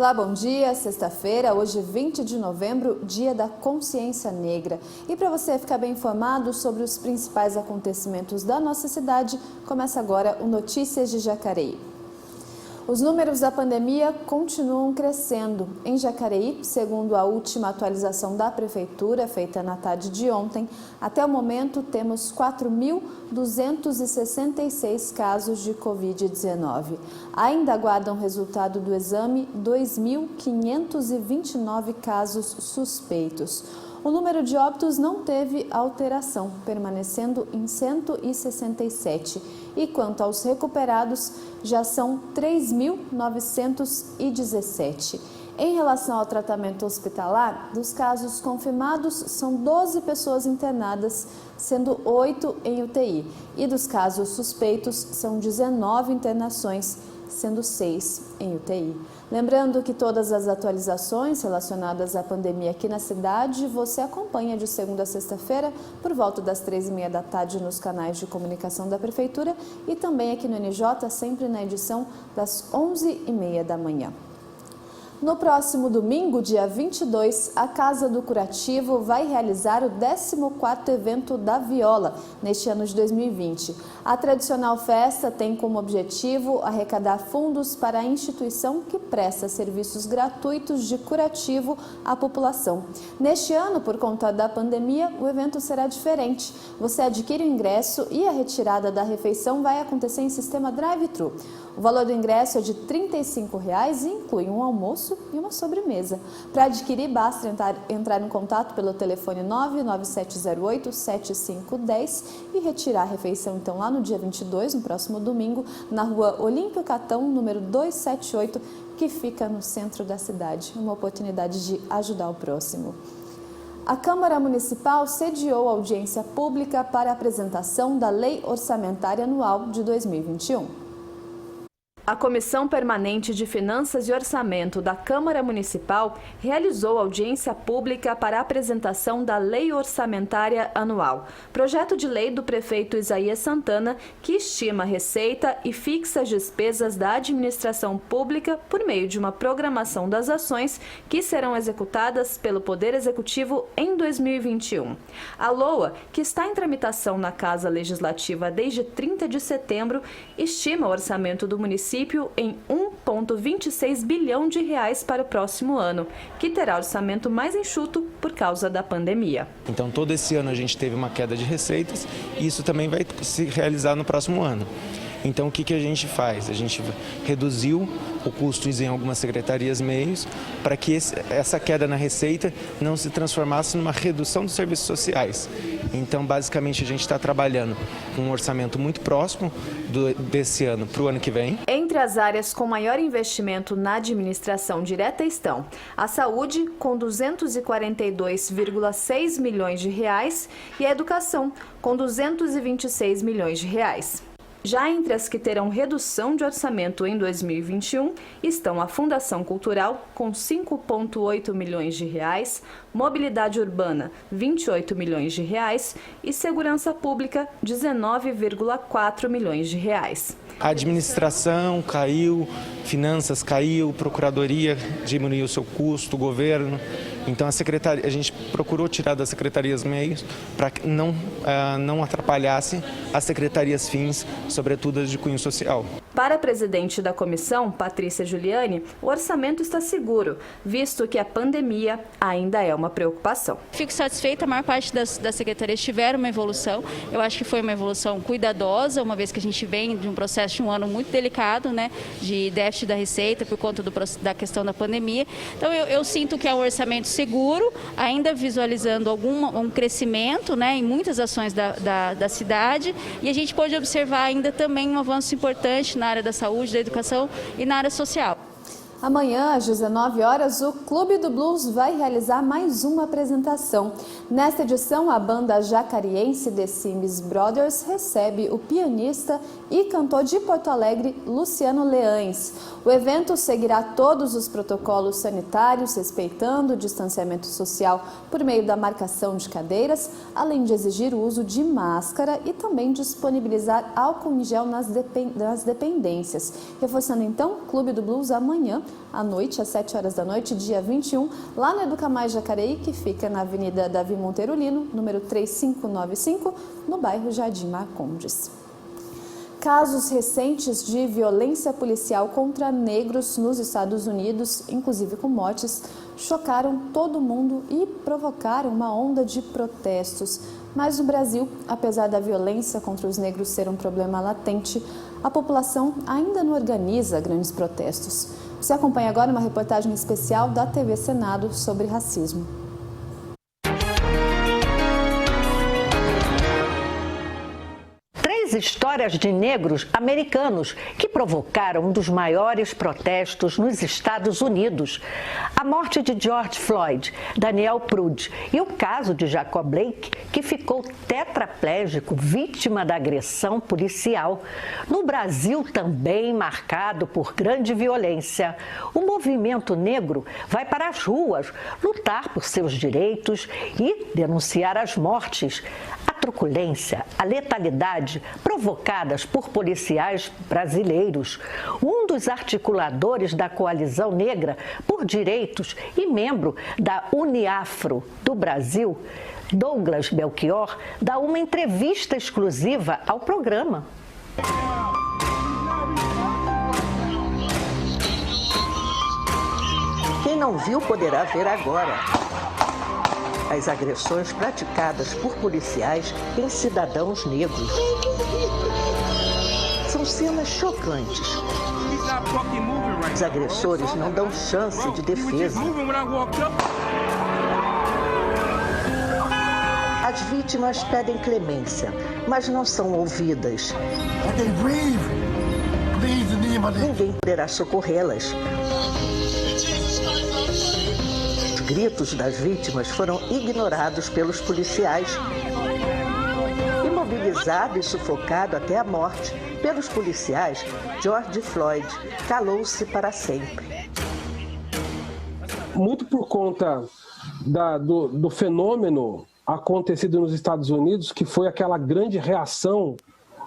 Olá, bom dia. Sexta-feira, hoje 20 de novembro, dia da Consciência Negra. E para você ficar bem informado sobre os principais acontecimentos da nossa cidade, começa agora o Notícias de Jacareí. Os números da pandemia continuam crescendo. Em Jacareí, segundo a última atualização da Prefeitura, feita na tarde de ontem, até o momento temos 4.266 casos de Covid-19. Ainda aguardam resultado do exame 2.529 casos suspeitos. O número de óbitos não teve alteração, permanecendo em 167. E quanto aos recuperados, já são 3.917. Em relação ao tratamento hospitalar, dos casos confirmados, são 12 pessoas internadas, sendo 8 em UTI. E dos casos suspeitos, são 19 internações, sendo 6 em UTI. Lembrando que todas as atualizações relacionadas à pandemia aqui na cidade, você acompanha de segunda a sexta-feira, por volta das 3h30 da tarde nos canais de comunicação da Prefeitura e também aqui no NJ, sempre na edição das 11h30 da manhã. No próximo domingo, dia 22, a Casa do Curativo vai realizar o 14º evento da Viola, neste ano de 2020. A tradicional festa tem como objetivo arrecadar fundos para a instituição que presta serviços gratuitos de curativo à população. Neste ano, por conta da pandemia, o evento será diferente. Você adquire o ingresso e a retirada da refeição vai acontecer em sistema drive-thru. O valor do ingresso é de R$ 35,00 e inclui um almoço e uma sobremesa. Para adquirir, basta entrar em contato pelo telefone 99708-7510 e retirar a refeição então lá no dia 22, no próximo domingo, na rua Olímpio Catão, número 278, que fica no centro da cidade. Uma oportunidade de ajudar o próximo. A Câmara Municipal sediou audiência pública para a apresentação da Lei Orçamentária Anual de 2021. A Comissão Permanente de Finanças e Orçamento da Câmara Municipal realizou audiência pública para a apresentação da Lei Orçamentária Anual, projeto de lei do prefeito Isaías Santana, que estima a receita e fixa as despesas da administração pública por meio de uma programação das ações que serão executadas pelo Poder Executivo em 2021. A LOA, que está em tramitação na Casa Legislativa desde 30 de setembro, estima o orçamento do município em 1,26 bilhão de reais para o próximo ano, que terá orçamento mais enxuto por causa da pandemia. Então, todo esse ano a gente teve uma queda de receitas e isso também vai se realizar no próximo ano. Então, o que a gente faz? A gente reduziu o custo em algumas secretarias meios para que essa queda na receita não se transformasse numa redução dos serviços sociais. Então, basicamente, a gente está trabalhando com um orçamento muito próximo desse ano para o ano que vem. Entre as áreas com maior investimento na administração direta estão a saúde, com 242,6 milhões de reais, e a educação, com 226 milhões de reais. Já entre as que terão redução de orçamento em 2021 estão a Fundação Cultural, com 5,8 milhões de reais, Mobilidade Urbana, 28 milhões de reais e Segurança Pública, 19,4 milhões de reais. A administração caiu, finanças caiu, procuradoria diminuiu seu custo, o governo. Então a gente procurou tirar das secretarias meios para que não atrapalhasse as secretarias fins, sobretudo as de cunho social. Para a presidente da comissão, Patrícia Giuliani, o orçamento está seguro, visto que a pandemia ainda é uma preocupação. Fico satisfeita, a maior parte das secretarias tiveram uma evolução. Eu acho que foi uma evolução cuidadosa, uma vez que a gente vem de um processo de um ano muito delicado, né, de déficit da receita por conta da questão da pandemia. Então eu sinto que é um orçamento seguro, ainda visualizando um crescimento, né, em muitas ações da cidade, e a gente pode observar ainda também um avanço importante na área da saúde, da educação e na área social. Amanhã, às 19 horas, o Clube do Blues vai realizar mais uma apresentação. Nesta edição, a banda jacariense The Sims Brothers recebe o pianista e cantor de Porto Alegre, Luciano Leães. O evento seguirá todos os protocolos sanitários, respeitando o distanciamento social por meio da marcação de cadeiras, além de exigir o uso de máscara e também disponibilizar álcool em gel nas dependências. Reforçando então, Clube do Blues amanhã, à noite, às 7 horas da noite, dia 21, lá no Educa Mais Jacareí, que fica na Avenida Davi Monteiro Lino, número 3595, no bairro Jardim Marcondes. Casos recentes de violência policial contra negros nos Estados Unidos, inclusive com mortes, chocaram todo mundo e provocaram uma onda de protestos. Mas no Brasil, apesar da violência contra os negros ser um problema latente, a população ainda não organiza grandes protestos. Você acompanha agora uma reportagem especial da TV Senado sobre racismo. Histórias de negros americanos que provocaram um dos maiores protestos nos Estados Unidos. A morte de George Floyd, Daniel Prude e o caso de Jacob Blake, que ficou tetraplégico, vítima da agressão policial. No Brasil, também marcado por grande violência, o movimento negro vai para as ruas lutar por seus direitos e denunciar as mortes. A truculência, a letalidade provocadas por policiais brasileiros. Um dos articuladores da Coalizão Negra por Direitos e membro da Uniafro do Brasil, Douglas Belchior, dá uma entrevista exclusiva ao programa. Quem não viu poderá ver agora. As agressões praticadas por policiais em cidadãos negros. São cenas chocantes. Os agressores não dão chance de defesa. As vítimas pedem clemência, mas não são ouvidas. Ninguém poderá socorrê-las. Os gritos das vítimas foram ignorados pelos policiais. Imobilizado e sufocado até a morte pelos policiais, George Floyd calou-se para sempre. Muito por conta do fenômeno acontecido nos Estados Unidos, que foi aquela grande reação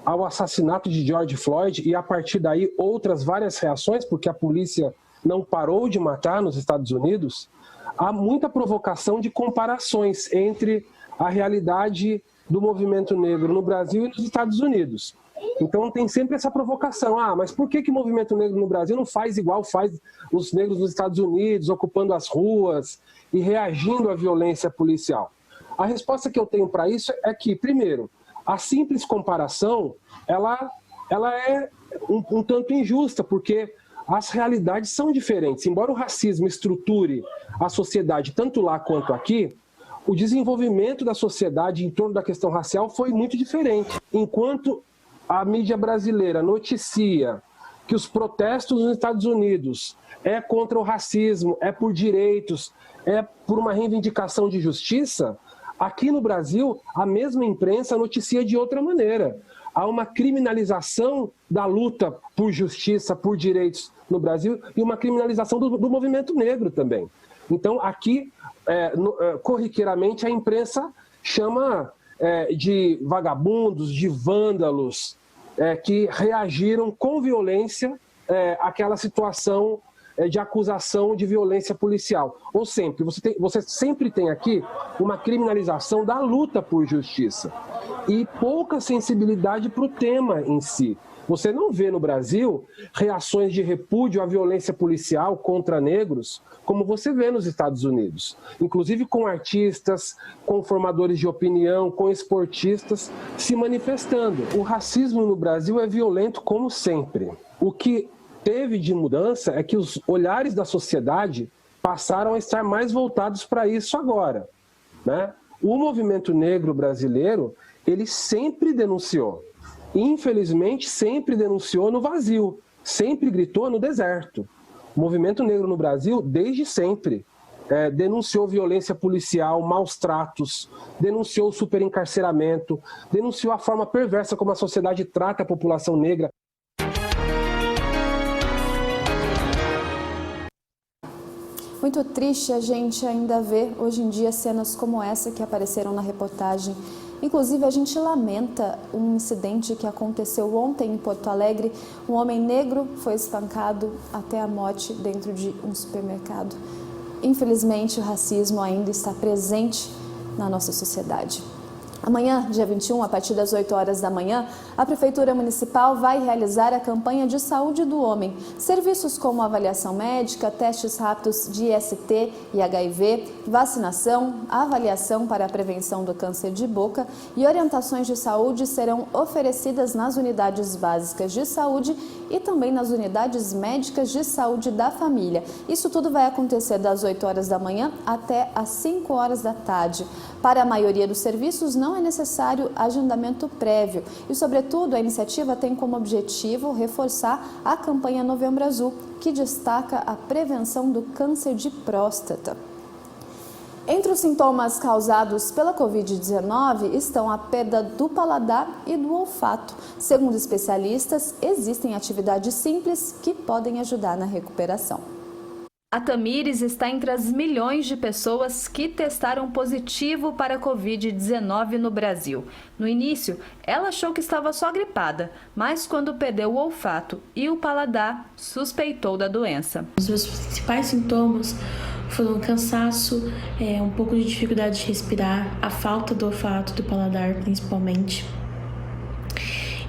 ao assassinato de George Floyd, e a partir daí outras várias reações, porque a polícia não parou de matar nos Estados Unidos, há muita provocação de comparações entre a realidade do movimento negro no Brasil e nos Estados Unidos. Então tem sempre essa provocação, mas por que o movimento negro no Brasil não faz igual faz os negros nos Estados Unidos, ocupando as ruas e reagindo à violência policial? A resposta que eu tenho para isso é que, primeiro, a simples comparação, ela é um tanto injusta, porque as realidades são diferentes. Embora o racismo estruture a sociedade tanto lá quanto aqui, o desenvolvimento da sociedade em torno da questão racial foi muito diferente. Enquanto a mídia brasileira noticia que os protestos nos Estados Unidos é contra o racismo, é por direitos, é por uma reivindicação de justiça, aqui no Brasil a mesma imprensa noticia de outra maneira. Há uma criminalização da luta por justiça, por direitos no Brasil e uma criminalização do movimento negro também. Então, aqui, corriqueiramente, a imprensa chama de vagabundos, de vândalos, que reagiram com violência àquela situação de acusação de violência policial. Ou sempre, você sempre tem aqui uma criminalização da luta por justiça e pouca sensibilidade para o tema em si. Você não vê no Brasil reações de repúdio à violência policial contra negros como você vê nos Estados Unidos. Inclusive com artistas, com formadores de opinião, com esportistas se manifestando. O racismo no Brasil é violento como sempre. O que teve de mudança é que os olhares da sociedade passaram a estar mais voltados para isso agora, né? O movimento negro brasileiro, ele sempre denunciou. Infelizmente, sempre denunciou no vazio, sempre gritou no deserto. O movimento negro no Brasil, desde sempre, denunciou violência policial, maus tratos, denunciou o superencarceramento, denunciou a forma perversa como a sociedade trata a população negra. Muito triste a gente ainda ver hoje em dia cenas como essa que apareceram na reportagem Inclusive, a gente lamenta um incidente que aconteceu ontem em Porto Alegre. Um homem negro foi espancado até a morte dentro de um supermercado. Infelizmente, o racismo ainda está presente na nossa sociedade. Amanhã, dia 21, a partir das 8 horas da manhã, a Prefeitura Municipal vai realizar a campanha de saúde do homem. Serviços como avaliação médica, testes rápidos de IST e HIV, vacinação, avaliação para a prevenção do câncer de boca e orientações de saúde serão oferecidas nas unidades básicas de saúde e também nas unidades médicas de saúde da família. Isso tudo vai acontecer das 8 horas da manhã até às 5 horas da tarde. Para a maioria dos serviços, não é necessário agendamento prévio e, sobretudo, a iniciativa tem como objetivo reforçar a campanha Novembro Azul, que destaca a prevenção do câncer de próstata. Entre os sintomas causados pela Covid-19 estão a perda do paladar e do olfato. Segundo especialistas, existem atividades simples que podem ajudar na recuperação. A Tamires está entre as milhões de pessoas que testaram positivo para a Covid-19 no Brasil. No início, ela achou que estava só gripada, mas quando perdeu o olfato e o paladar, suspeitou da doença. Os meus principais sintomas foram cansaço, um pouco de dificuldade de respirar, a falta do olfato, do paladar principalmente.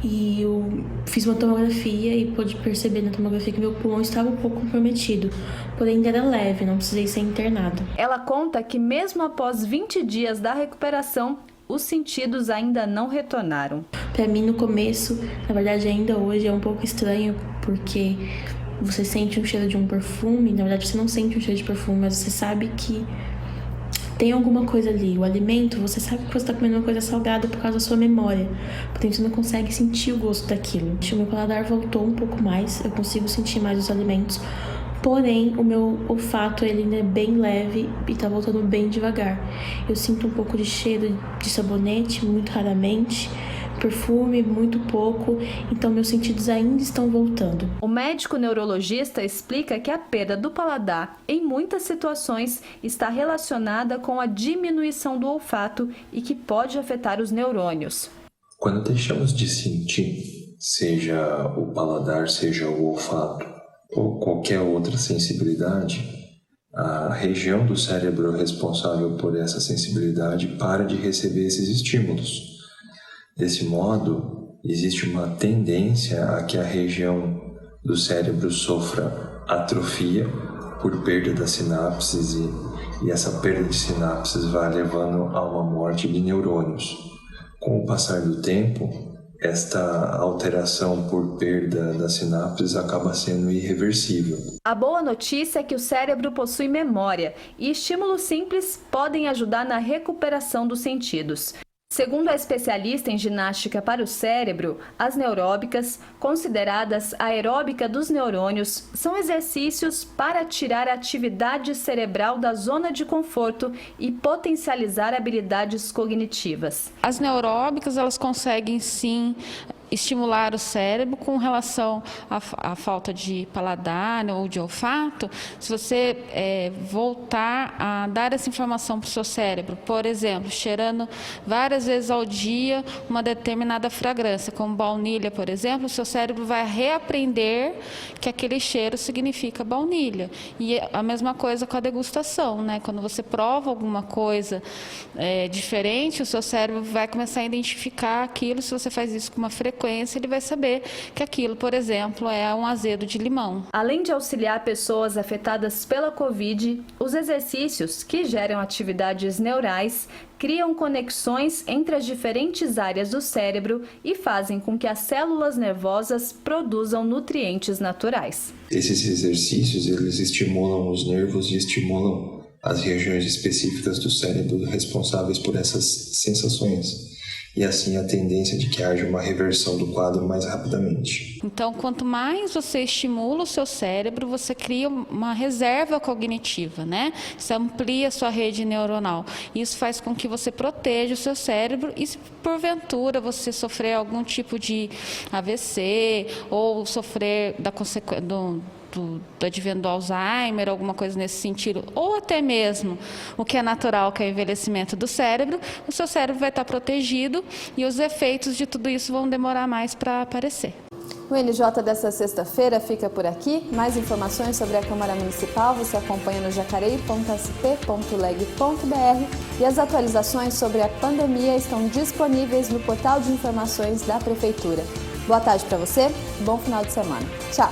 E eu fiz uma tomografia e pude perceber na tomografia que meu pulmão estava um pouco comprometido, porém ainda era leve, não precisei ser internada. Ela conta que mesmo após 20 dias da recuperação, os sentidos ainda não retornaram. Para mim, no começo, na verdade ainda hoje, é um pouco estranho, porque você sente um cheiro de um perfume, na verdade você não sente um cheiro de perfume, mas você sabe que tem alguma coisa ali. O alimento, você sabe que você está comendo uma coisa salgada por causa da sua memória. Porém, você não consegue sentir o gosto daquilo. O meu paladar voltou um pouco mais, eu consigo sentir mais os alimentos. Porém, o meu olfato ele ainda é bem leve e está voltando bem devagar. Eu sinto um pouco de cheiro de sabonete, muito raramente. Perfume, muito pouco, então meus sentidos ainda estão voltando. O médico neurologista explica que a perda do paladar, em muitas situações, está relacionada com a diminuição do olfato e que pode afetar os neurônios. Quando deixamos de sentir, seja o paladar, seja o olfato ou qualquer outra sensibilidade, a região do cérebro responsável por essa sensibilidade para de receber esses estímulos. Desse modo, existe uma tendência a que a região do cérebro sofra atrofia por perda das sinapses e essa perda de sinapses vai levando a uma morte de neurônios. Com o passar do tempo, esta alteração por perda das sinapses acaba sendo irreversível. A boa notícia é que o cérebro possui memória e estímulos simples podem ajudar na recuperação dos sentidos. Segundo a especialista em ginástica para o cérebro, as neuróbicas, consideradas a aeróbica dos neurônios, são exercícios para tirar a atividade cerebral da zona de conforto e potencializar habilidades cognitivas. As neuróbicas, elas conseguem sim estimular o cérebro com relação à falta de paladar ou de olfato. Se você voltar a dar essa informação para o seu cérebro, por exemplo, cheirando várias vezes ao dia uma determinada fragrância, como baunilha, por exemplo, o seu cérebro vai reaprender que aquele cheiro significa baunilha. E a mesma coisa com a degustação, né? Quando você prova alguma coisa diferente, o seu cérebro vai começar a identificar aquilo. Se você faz isso com uma frequência, ele vai saber que aquilo, por exemplo, é um azedo de limão. Além de auxiliar pessoas afetadas pela Covid, os exercícios que geram atividades neurais criam conexões entre as diferentes áreas do cérebro e fazem com que as células nervosas produzam nutrientes naturais. Esses exercícios, eles estimulam os nervos e estimulam as regiões específicas do cérebro responsáveis por essas sensações. E assim a tendência de que haja uma reversão do quadro mais rapidamente. Então, quanto mais você estimula o seu cérebro, você cria uma reserva cognitiva, né? Você amplia a sua rede neuronal. Isso faz com que você proteja o seu cérebro e, se porventura você sofrer algum tipo de AVC ou sofrer do advento do Alzheimer, alguma coisa nesse sentido, ou até mesmo o que é natural, que é o envelhecimento do cérebro, o seu cérebro vai estar protegido e os efeitos de tudo isso vão demorar mais para aparecer. O NJ desta sexta-feira fica por aqui. Mais informações sobre a Câmara Municipal você acompanha no jacareí.sp.leg.br e as atualizações sobre a pandemia estão disponíveis no portal de informações da Prefeitura. Boa tarde para você, bom final de semana. Tchau!